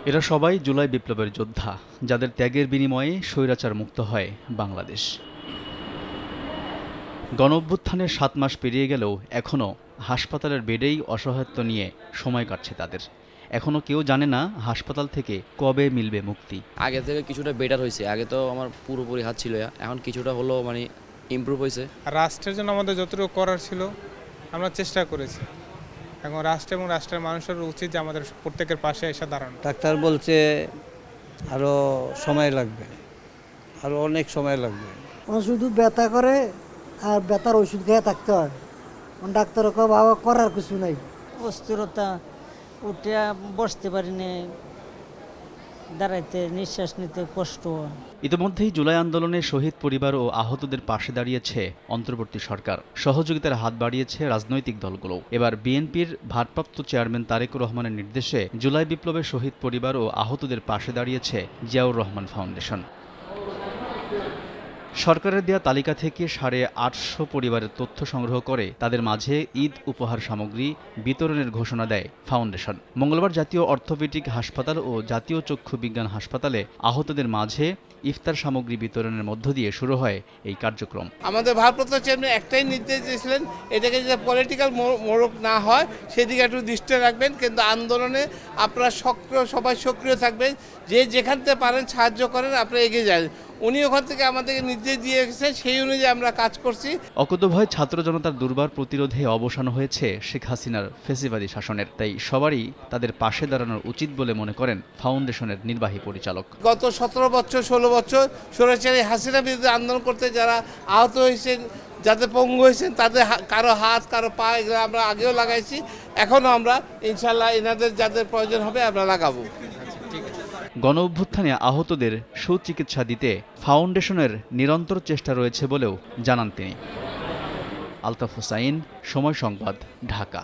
এরা সবাই জুলাই বিপ্লবের যোদ্ধা, যাদের ত্যাগের বিনিময়ে স্বৈরাচার মুক্ত হয় বাংলাদেশ। গণঅভ্যুত্থানের ৭ মাস পেরিয়ে গেলেও এখনও হাসপাতালের বেডেই অসহায়ত্ব নিয়ে সময় কাটছে তাদের। এখনও কেউ জানে না হাসপাতাল থেকে কবে মিলবে মুক্তি। আগে থেকে কিছুটা বেটার হয়েছে। আগে তো আমার পুরোপুরি হাত ছিল, এখন কিছুটা হলো মানে ইমপ্রুভ হয়েছে। রাষ্ট্রের জন্য আমাদের যতটুকু করার ছিল আমরা চেষ্টা করেছি। এখন রাষ্ট্র এবং রাষ্ট্রের মানুষের উচিত যে আমাদের প্রত্যেকের পাশে এসে দাঁড়ানো। ডাক্তার বলছে আরও সময় লাগবে, আরও অনেক সময় লাগবে। শুধু ব্যথা করে আর ব্যথার ওষুধ খেয়ে থাকতে হয়। ডাক্তার বাবা করার কিছু নাই। অস্থিরতা, উঠে বসতে পারি না, দাঁড়াইতে নিঃশ্বাস নিতে কষ্ট হয়। ইতিমধ্যেই জুলাই আন্দোলনে শহীদ পরিবার ও আহতদের পাশে দাঁড়িয়েছে অন্তর্বর্তী সরকার। সহযোগিতার হাত বাড়িয়েছে রাজনৈতিক দলগুলো। এবার বিএনপির ভারপ্রাপ্ত চেয়ারম্যান তারেকুর রহমানের নির্দেশে জুলাই বিপ্লবের শহীদ পরিবার ও আহতদের পাশে দাঁড়িয়েছে জিয়াউর রহমান ফাউন্ডেশন। সরকারের দেয়া তালিকা থেকে 850 পরিবারের তথ্য সংগ্রহ করে তাদের মাঝে ঈদ উপহার সামগ্রী বিতরণের ঘোষণা দেয় ফাউন্ডেশন। মঙ্গলবার জাতীয় অর্থোপেডিক হাসপাতাল ও জাতীয় চক্ষু বিজ্ঞান হাসপাতালে আহতদের মাঝে ইফতার সামগ্রী বিতরণের মধ্য দিয়ে শুরু হয় এই কার্যক্রম। আমাদের ভারপ্রাপ্ত চেয়ারম্যান একটাই নির্দেশ দিয়েছিলেন, এটাকে যাতে পলিটিক্যাল মোড়ক না হয় সেদিকে একটু দৃষ্টি রাখবেন, কিন্তু আন্দোলনে আপনারা সবাই সক্রিয় থাকবেন, যে যেখান থেকে পারেন সাহায্য করেন, আপনারা এগিয়ে যান। উনি ওখান থেকে আমাদেরকে নির্দেশ দিয়ে গেছেন, সেই অনুযায়ী আমরা কাজ করছি। অকুতোভয় ছাত্র জনতার দুর্বার প্রতিরোধে অবসান হয়েছে শেখ হাসিনার ফ্যাসিবাদী শাসনের। তাই সবারই তাদের পাশে দাঁড়ানোর উচিত বলে মনে করেন ফাউন্ডেশনের নির্বাহী পরিচালক। গত 17 বছর 16 বছর স্বৈরাচারী হাসিনা বিরুদ্ধে আন্দোলন করতে যারা আহত হয়েছেন, যাদের পঙ্গু হয়েছেন, তাদের কারো হাত কারো পা এগুলো আমরা আগেও লাগাইছি, এখনও আমরা ইনশাল্লাহ এনাদের যাদের প্রয়োজন হবে আমরা লাগাবো। গণঅভ্যুত্থানে আহতদের সুচিকিৎসা দিতে ফাউন্ডেশনের নিরন্তর চেষ্টা রয়েছে বলেও জানান তিনি। আলতাফ হোসাইন, সময় সংবাদ, ঢাকা।